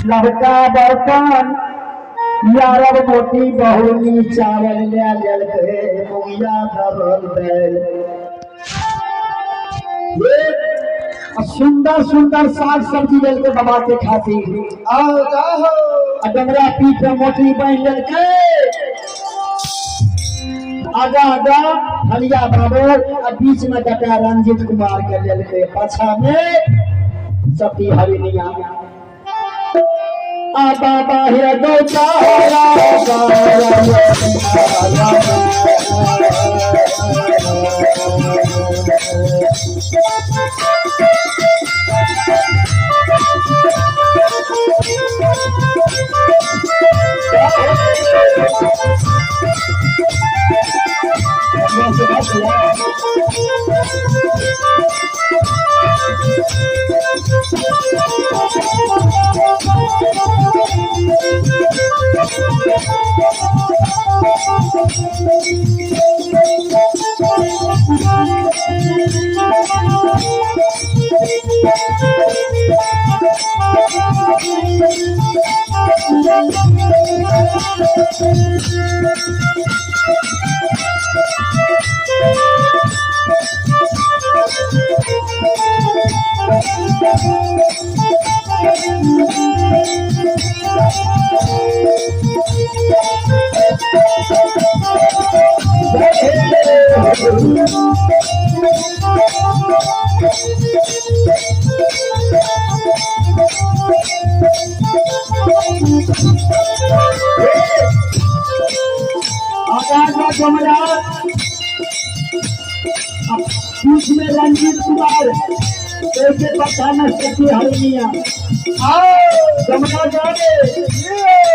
लड़का बर्तन यारब मोटी बहुनी चावल ले लेल के मुंगिया दबल बैल सुंदर सुंदर साग सब्जी लेल के बाबा के खातिर आओ डमरा पीठ में मोटी बन लेल के आगा आगा हलिया बाबू और बीच में डका रंजीत कुमार के लेल के पाछा में सती हरिनिया आ बाबा हे गौता बीच में रंजीत कुमार कैसे बताना सती हरिनिया आओ जमुना जाने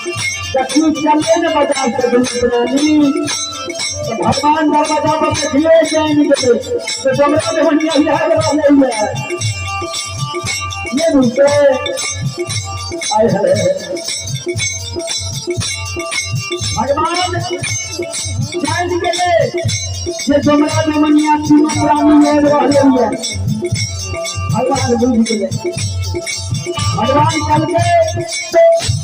चलने न बाजार से भगवान दरवाजा पर देखिए जाएंगे तो डमरा में हम यही है ये दूसरे आए हैं भगवान जाएंगे ये डमरा में मनिया की पुरानी में रह रही है भगवान बुझ गए भगवान चल के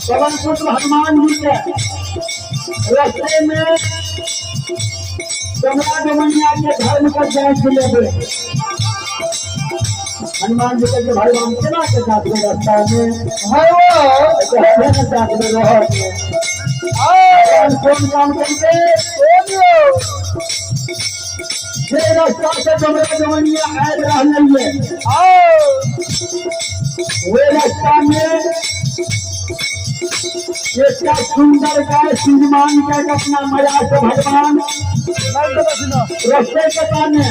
पवन पुत्र हनुमान जी के रास्ते में डमरा डमनिया के धर्म का जांच ले हनुमान जी के भगवान केना के साथ में रास्ता में कौन काम करके रास्ता से डमरा डमनिया आए रही है वे रास्ता में इसका सुंदर का श्रीमान का अपना मजा से भगवान रस्ते के सामने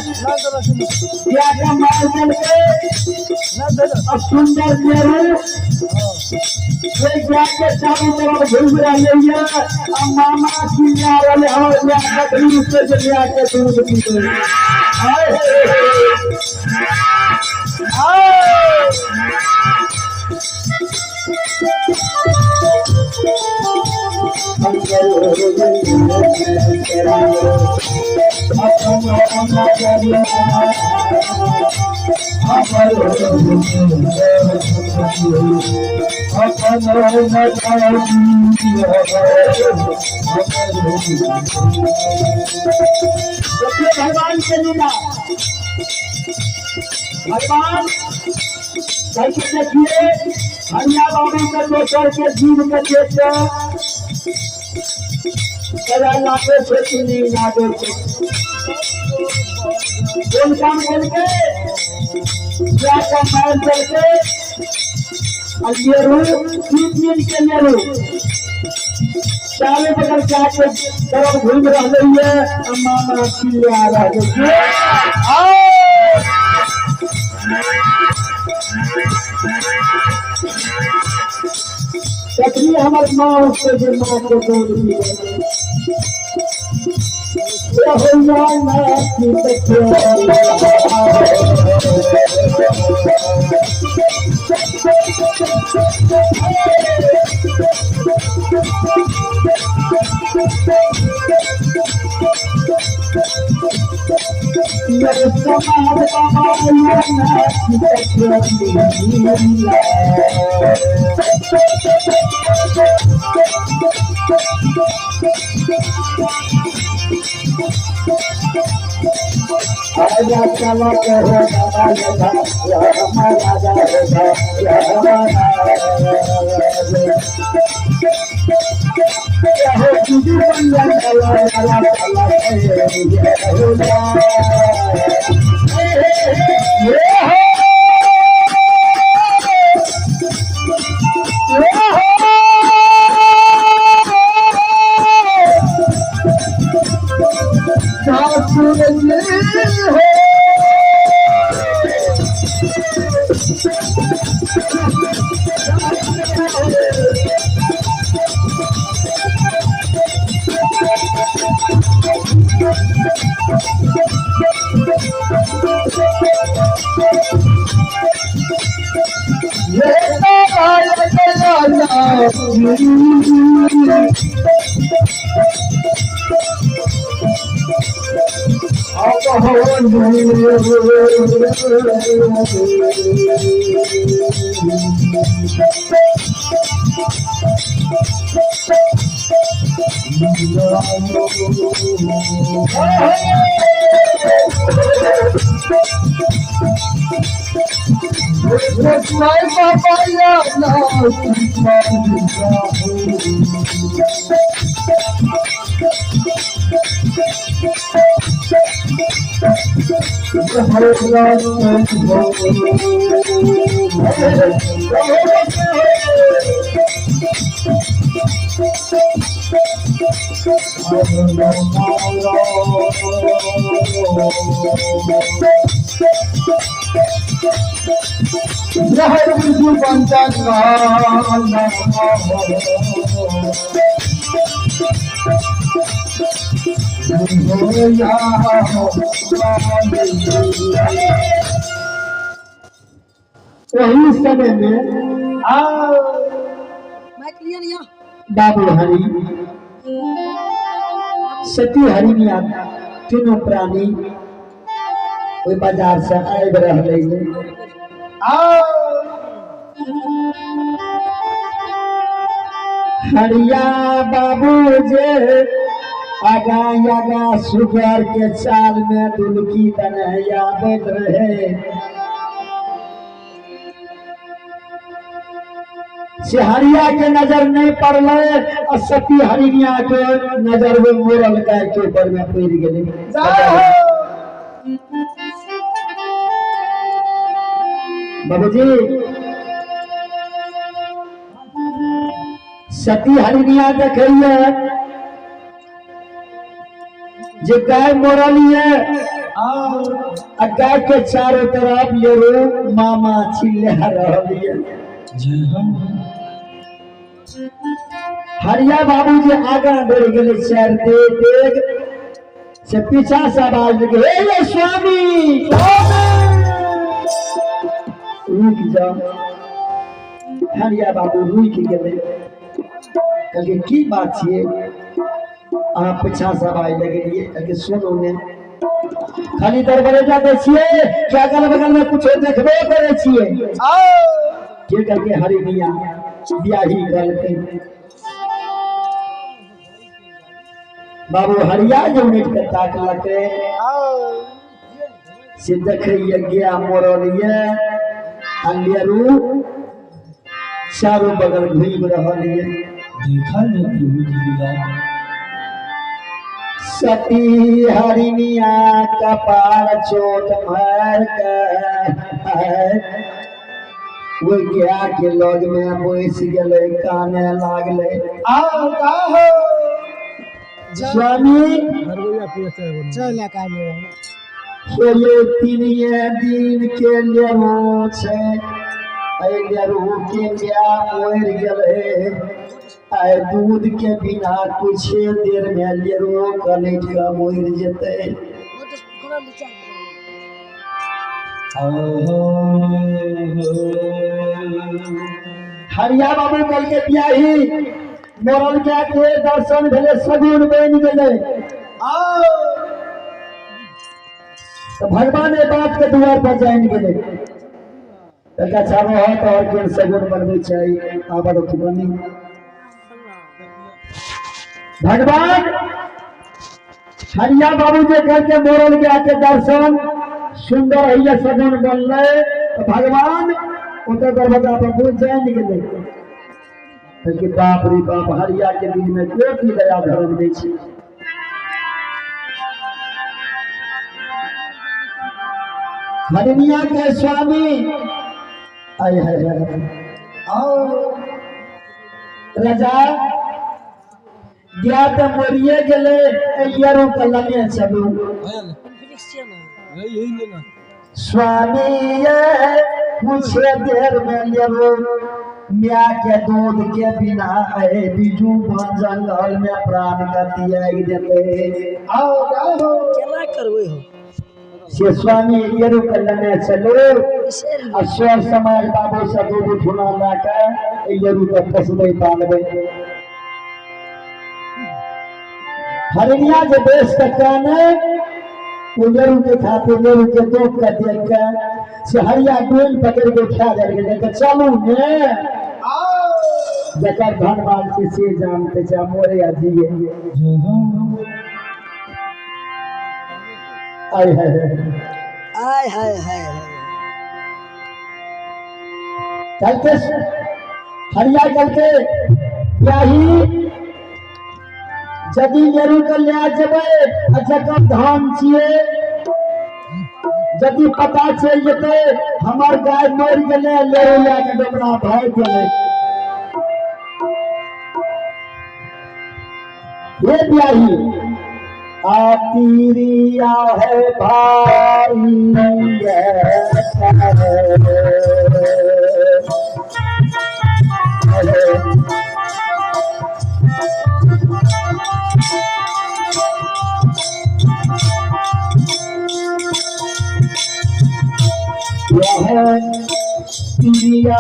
क्या का माल चल के अब सुंदर मेरू के चारों तरफ घूम रही है अब मामा की वाले हमारे उससे आके दूध पीते भगवान के लीला भगवान कैसे देखिए हरिया बाबू का दोसर के जीव के देख कदा लागे से चुनी लागे से कौन काम करके क्या कमाल करके अब ये रूप 3 दिन के लिए रूप चाले बगल जाके तरफ घूम रही है मामा चिल्ले आ रहे हैं तकरी हमारे माँ उसके जो माँ को बोल दी आजा चला के हो दादा हमारा राजा होगा हो तुझे बंधन चला चला चला वही समय में बाबू हरि सती हरिनिया तीनों प्राणी कोई बाजार से आए रहे हरिया बाबू जे आगा आगा सुगर के चाल में दुलकी तनैया बैठ रहे से हरिया के नजर नहीं पड़ले और सती हरिनिया के नजर में मोरल गाय के ऊपर में पड़ गए बाबूजी सती हरिनिया देखिए जो गाय मोरली है गाय के चारों तरफ ये मामा चिल्ला रही है हरिया बाबू जी आगा बढ़ गए शहर देख से पीछा से आवाज लगे हे स्वामी रुक जाओ हरिया बाबू रुक गए कहले की बात छे आप पीछा से आवाज लगे कहले सुनो ने खाली दरबारे जाते छिए क्या अगल बगल में कुछ देखबे करे छिए के करके हरि मियां बियाही करते बाबू हरिया जो नेट के ताक लगे से देखिए गया मोरलिए अंगेरू चारों बगल घूम रहलिए देखा नहीं सती हरिनिया कपार चोट मार कर वो गया के लग में बैस गए काने लागले आओ हो स्वामी चल काम ये तीनिए दिन के लेरो छे आई लेरो के गया मोर गले आई दूध के बिना कुछ देर में लेरो कलेट का मोर जते हरिया बाबू कल के बियाही मोरल के दर्शन भेले सगुन बन गेले तो भगवान ने बात के द्वार पर जाइन गेले तका चारो हाथ और के सगुन बनवे चाहिए आबाद की बनी भगवान हरिया बाबू जे करके मोरल के आके दर्शन सुंदर है सगुन बनले तो भगवान उतर दरवाजा पर पहुंच जाएंगे गेले कि बाप रे बाप हरिया के दिल में कोई दया धर्म नहीं छे हरिया के स्वामी आय है आओ राजा गया तो मरिए गेले यारों का लगे चलू स्वामी ये कुछ देर में लेरो मिया के दूध के बिना आए बिजू बन जंगल में प्राण का त्याग देते आओ क्या करवे हो से स्वामी ये कलने चलो अश्वर समाज बाबू से दूध उठना लाकर ये का फसले पालवे हरिया जो देश का काने उलरू के खाते लेरू के दो का देख के से हरिया डोल पकड़ के उठा दे चलू ने जकर धनवान से जानते जा मोरे अजिए आय है चल के हरिया चल के यही जदि लेरू के ले जेबे जकर धान छिए जदि पता चल जते हमार गाय मर गेले लेरू ला के डबरा भाग गेले ये ब्याही आतीरिया है भाई इंडिया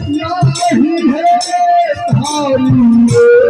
नहीं है भाई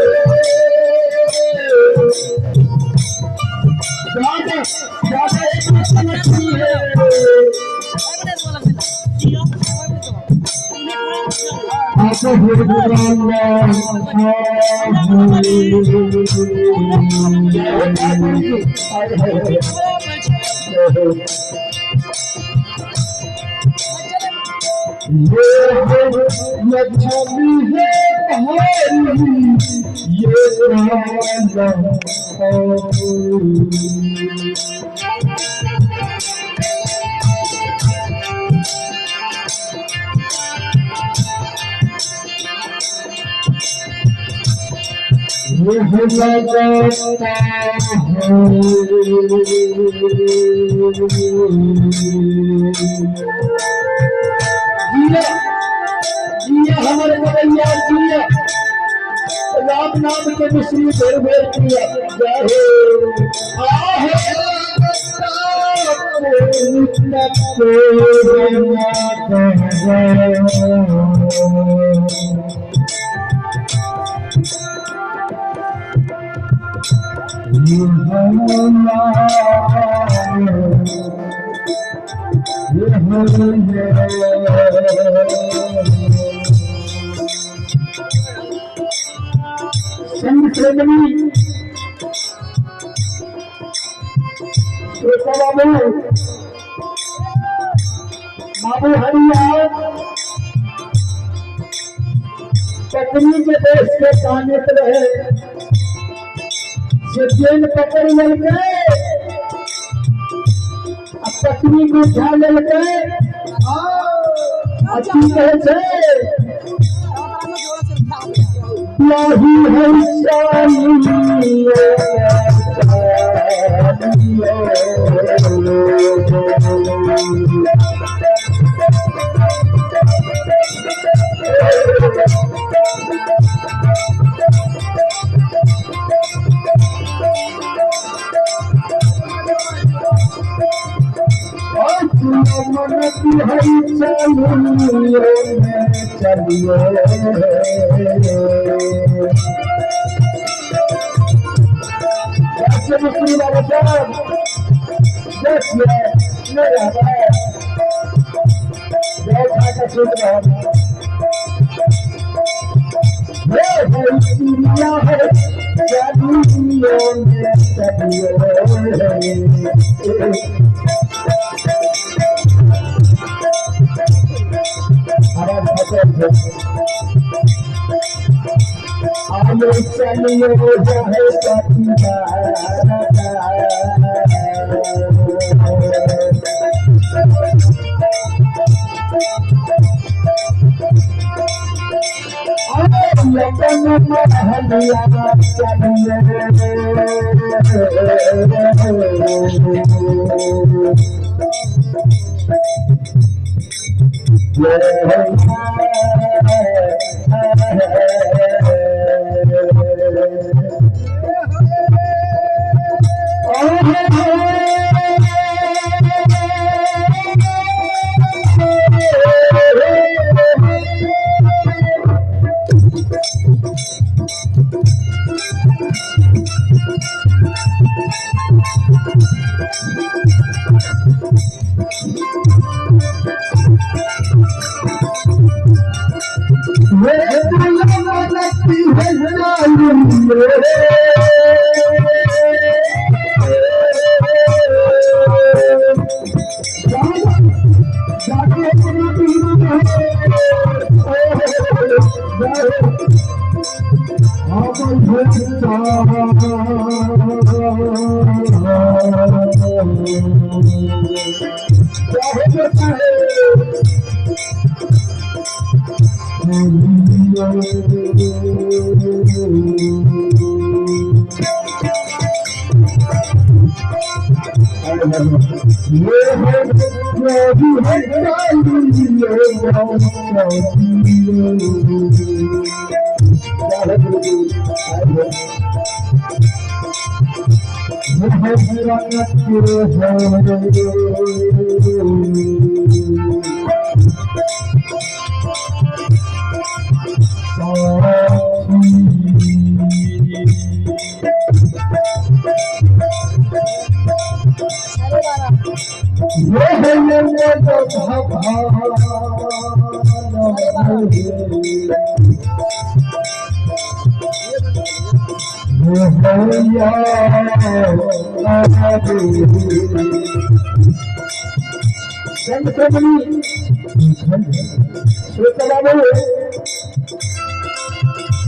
हमारे बगैया जिया राम नाम के मिश्री भेर भेर किया बाबू हरिया पत्नी के देश के काने पर रहे से जेल पकड़ ललके पत्नी को उठा ललके अच्छी कहे से नहीं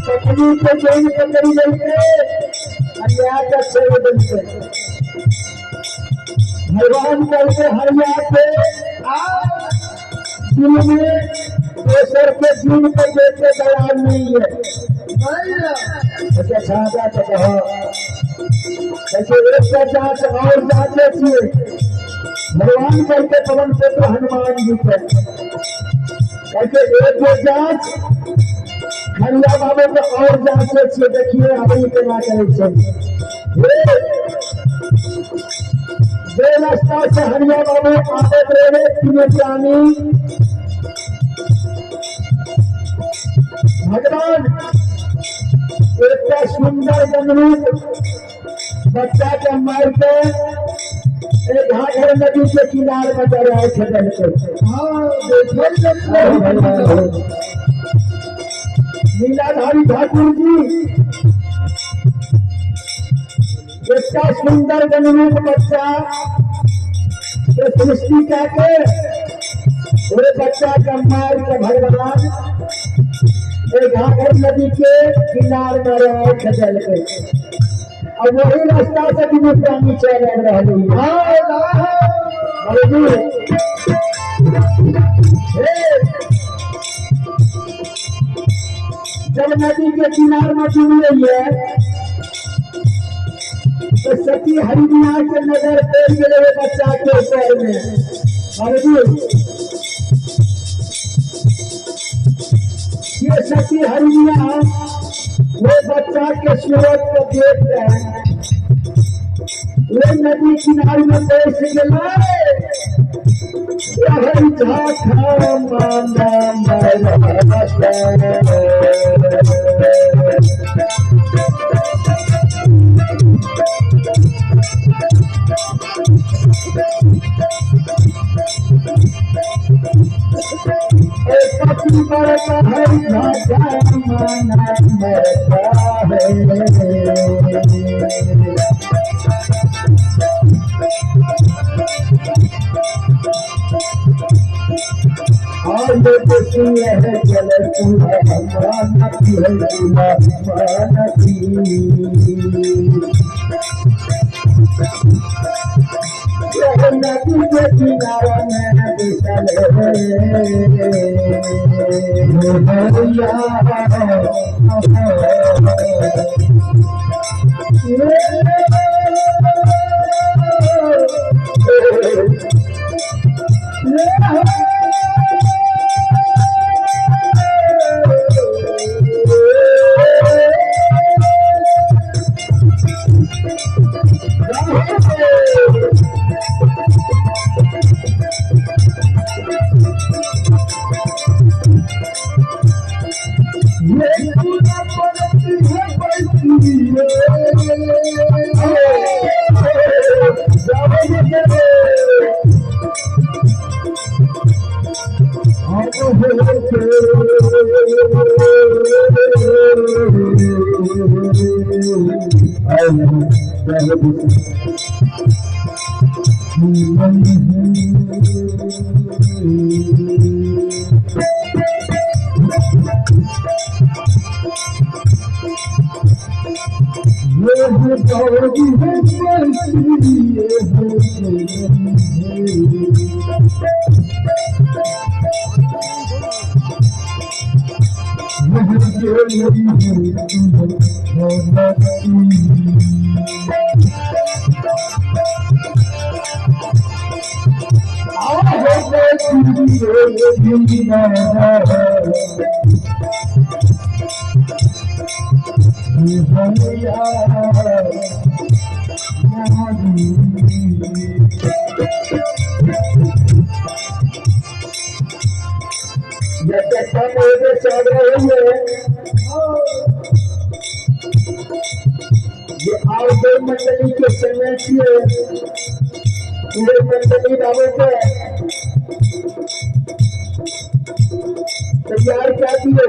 पत्नी को जैन पकड़ी लेते अन्याय का छेद बनते भगवान करके हरिया के दिल में दोसर के जीव को देते दयाल नहीं है सादा तो कहा एक जांच और जांचे छे भगवान करके पवन पुत्र हनुमान जी के करके एक जांच हरिया बाबू को और जांचे छे देखिए अभी केना करे छे जे रास्ता से हरिया बाबू आबत रहे तीनों प्राणी भगवान एक सुंदर जनरूप बच्चा के मार के एक घाघर नदी के किनारे में डराए थे लीलाधारी ठाकुर जी एक सुंदर जनरूप बच्चा सृष्टि करके बच्चा का मार के भगवान घाघर नदी के किनारे में रहे खजल के और वही रास्ता से भी प्राणी चल रही जब नदी के किनारे में डूब रही है तो सती हरिया के नजर पेड़ गए बच्चा के पैर में ये सती हरिया वो बच्चा के सूरत को देख रहे हैं वो नदी किनारे में बैठ मंडली के समय पूरे मंडली बाबू को तैयार कर दिए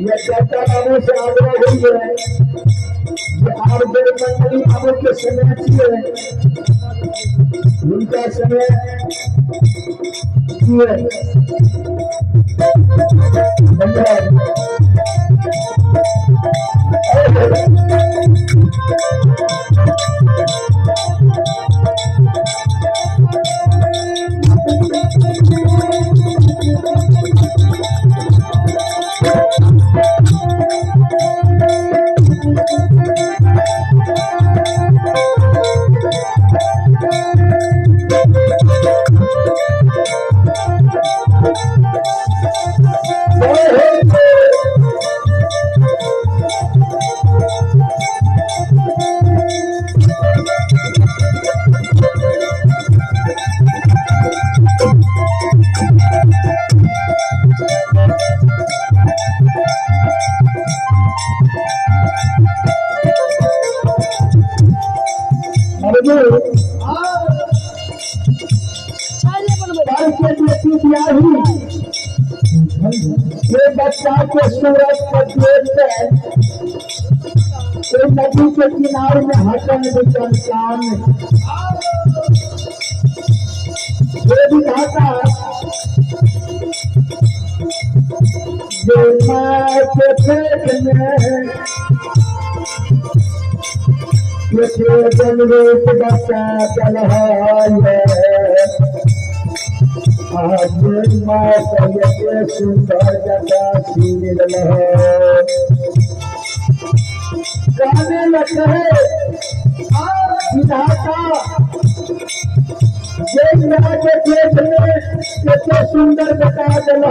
ये चाचा बाबू से आग्रह हुई है कि आप देव मंडली बाबू के समय किए उनका समय किए धन्यवाद। ये बच्चा के सूरज का देश है नदी के किनारे में हसन विचार ये विधाता जो माँ के पेट में ये जनरेट बच्चा चल है आज माँ के सुंदर जटा सील गाने लगे विधाता ये माँ के पेट में कितने सुंदर बता दिल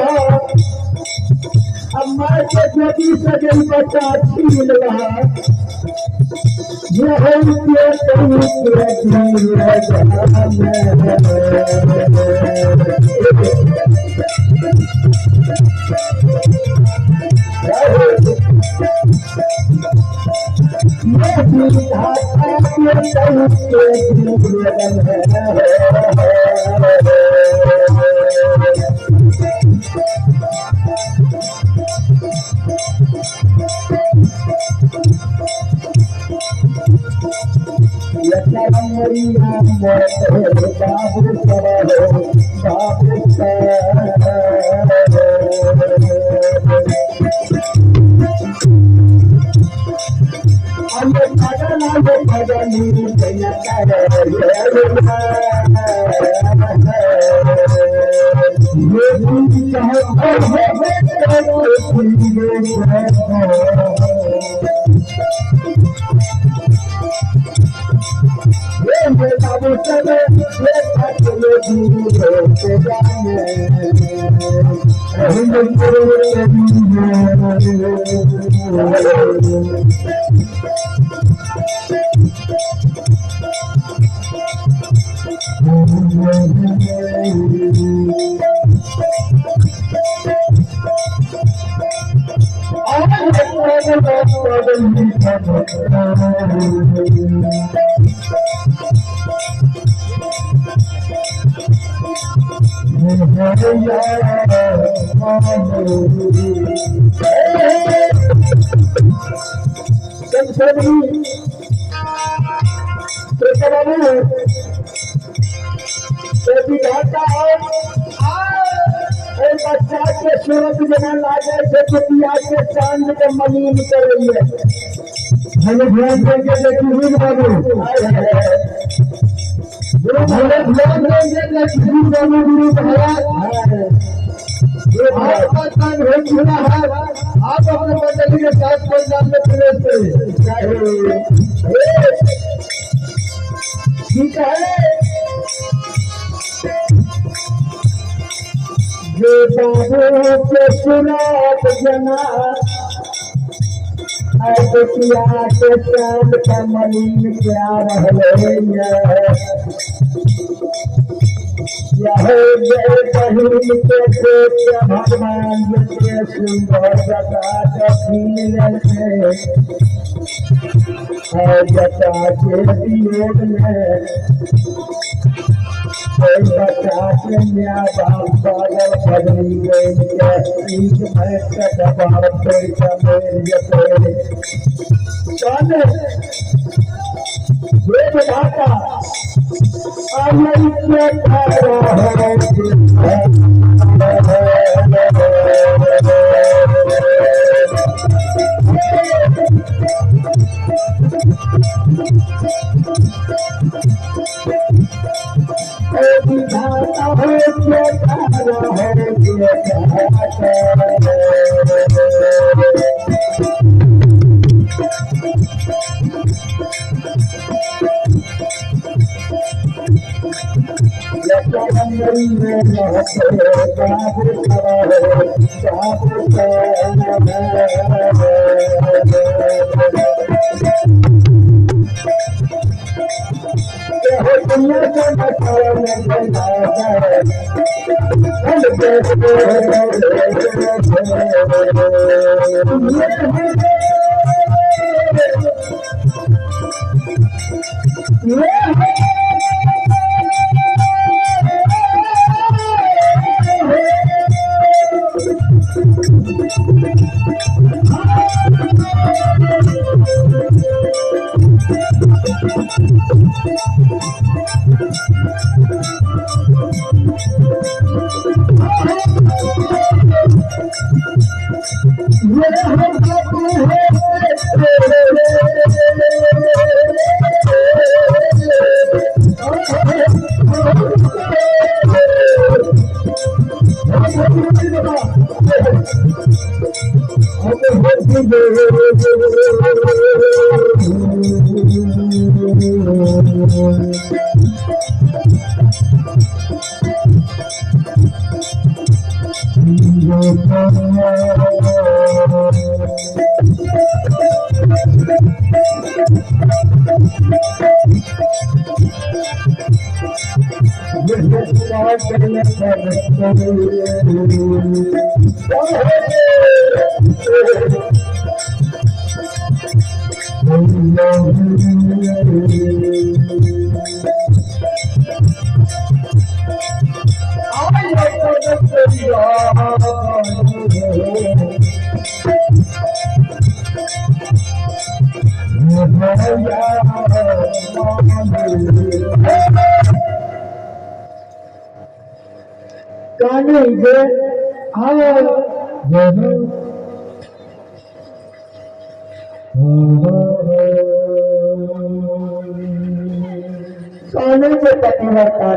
अब माँ के ज्योति सजल बच्चा छीन रहा यह बच्चा के सूरज जना लागे से के चांद के मलिन कर रही है मैंने ध्यान देके देखी हुई बाबू भले ध्यान देंगे देखी बाबू गुरु महाराज आपका काम हो चुका है आप अपने मंडली के साथ पंजाब में प्रवेश करें ठीक है जो बाबू के सुनात जना किया के चांद का मलिन क्या रहे यह बहिन के भगवान के सुंदर जटा जटा के वियोग में कोई बचा के न्या बाल पागल पगली गई के एक मैं का दबाव पे मेरे जते कौन ये बताता आई के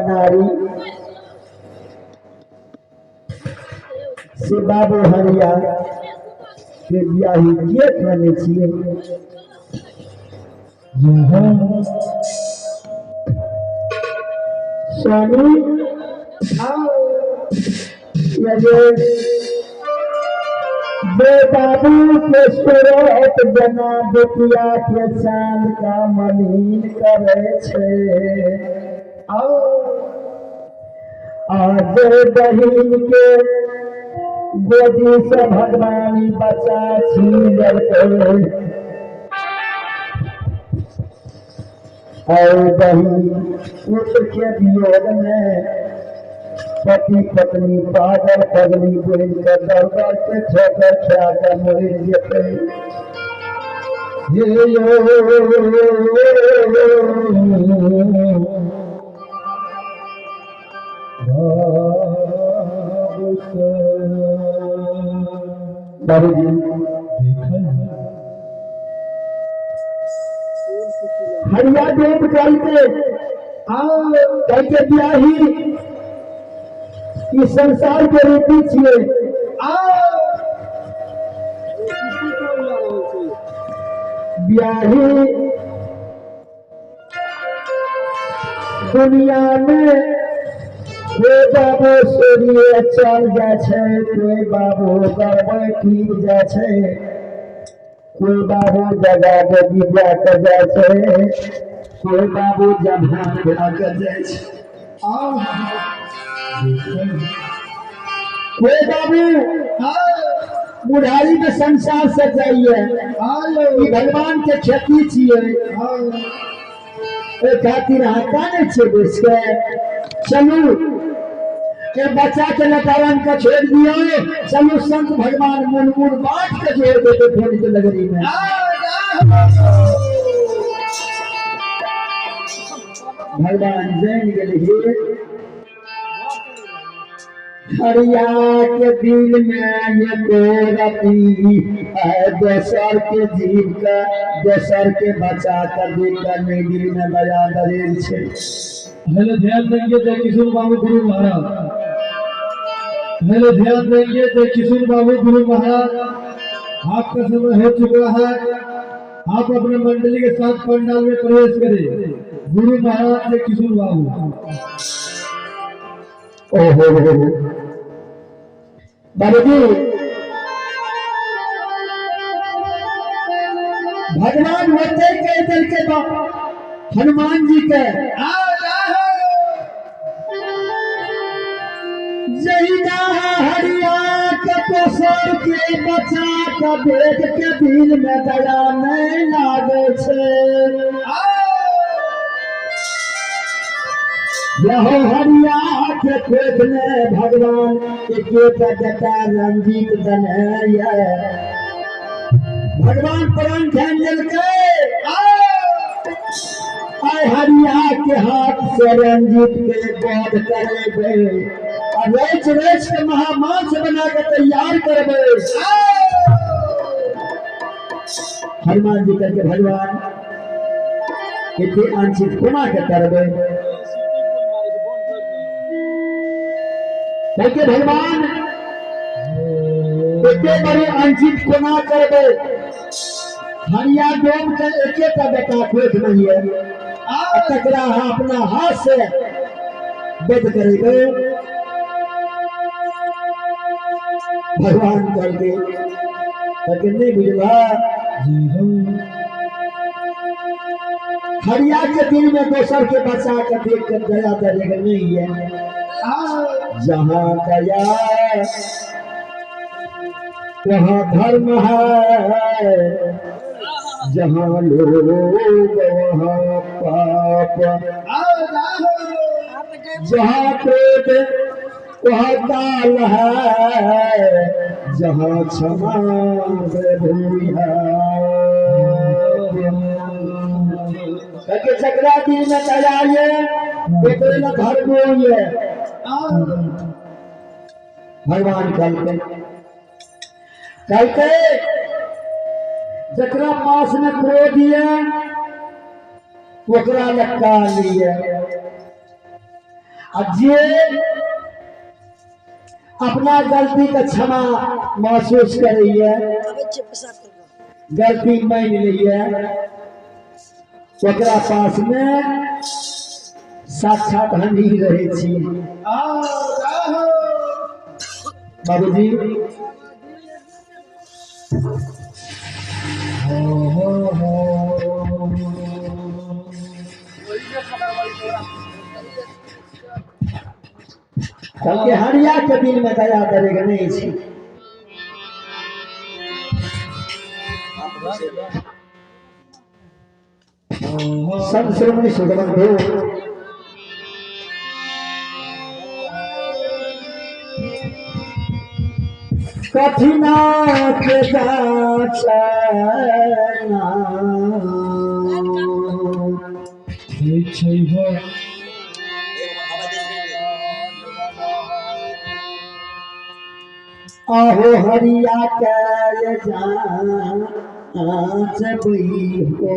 नारी से बाबू हरिया के बियाही के करने छिए स्वामी बाबू के सुरत जना दुखिया के चांद का मलिन करे छे आज बहिन के गोदी से भगवानी बचा छीन और बहिन पुत्र के वियोग में पति पत्नी पागल पगली बुरी कर दरबार के छोटे खा कर मर जेते हरिया देव कहते बियाही इस संसार के रीति छिए बियाही दुनिया में कोई बाबू सूर्य चल जाए कोई बाबू गड़बड़ टीप जाए कोई बाबू जगह जगी जाकर जाए कोई बाबू जमात भाग जाए कोई बाबू बुढ़ाई में संसार से जाइए भगवान के खेती छिए खातिर हाथा नहीं छे बेच के चलो ये बच्चा के लतारन का छोड़ दिया, चलो संत भगवान मुनमुन बात के जोड़ देते थोड़ी तो नगरी में। भगवान जैन गए हरिया के दिल में ये गोरती है, दोसर के जीव का दोसर के बचा कर दिल का नहीं दिल में दया दरेल छे। पहले ध्यान देंगे जय किशोर बाबू गुरु महाराज, पहले ध्यान देंगे जय किशोर बाबू गुरु महाराज। आपका समय हो चुका है, आप अपने मंडली के साथ पंडाल में प्रवेश करें। गुरु महाराज जय किशोर बाबू। ओहो बाबू जी, भगवान होते के दल के हनुमान जी के जहिना हरिया के दोसर के बचा के भेद के दिल में दया नहीं लागे छे। यहो हरिया के खेत में भगवान एक जटा रंजीत दनैया, भगवान प्राण ध्यान जल के आय हरिया के हाथ से रंजीत के बोध करेबे, और रेच रेच के महामांस बना के तैयार करबे। हनुमान जी करके भगवान इतने आंशिक गुना के करबे, क्योंकि भगवान इतने बड़े अंशित को ना करबे। हरिया डोम के एक बेटा खेत नहीं है, तकरा अपना हाथ से वध करेंगे। भगवान करके नहीं बुझला, हरिया के दिल में दोसर के बचा कर देख कर दया करेगा नहीं है। जहाँ दया वहाँ धर्म है, जहाँ लोग वहाँ पाप, जहाँ क्रोध वहाँ काल है, जहाँ क्षमा भूमि है। चक्रा दिल में दया ये धर्म ये भगवान कहते जकरा पास में क्रोध है ओकरा लक्का लिए, जे अपना गलती का क्षमा महसूस करिए, गलती मान लीए, ओकरा पास में साक्षात हम ही रहे छी। बाबूजी क्योंकि हरिया के दिल में दया करेगा नहीं छी। संत श्रोमणी सुगमन कठिना के आहो हरिया के जांच बई हो,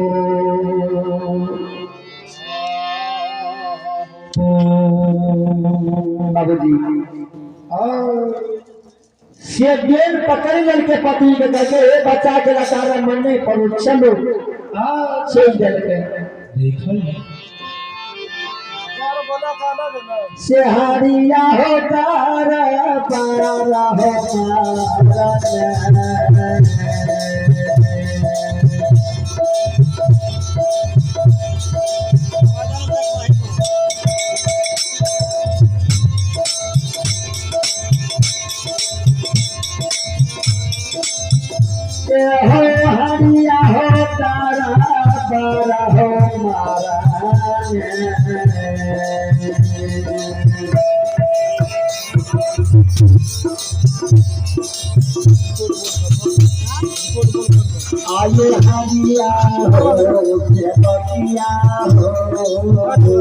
बाबूजी से बेल पकड़ गल के पति के कहते बच्चा के लतारा मन नहीं पड़ो चलो चल गल के से हरिया हो तारा पारा हो हरिया हो तारा पारा हो मारा आये हरिया हो बकिया हो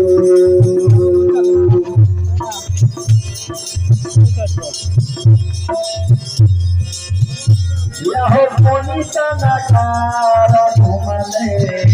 यह पुनीत नकार घुमले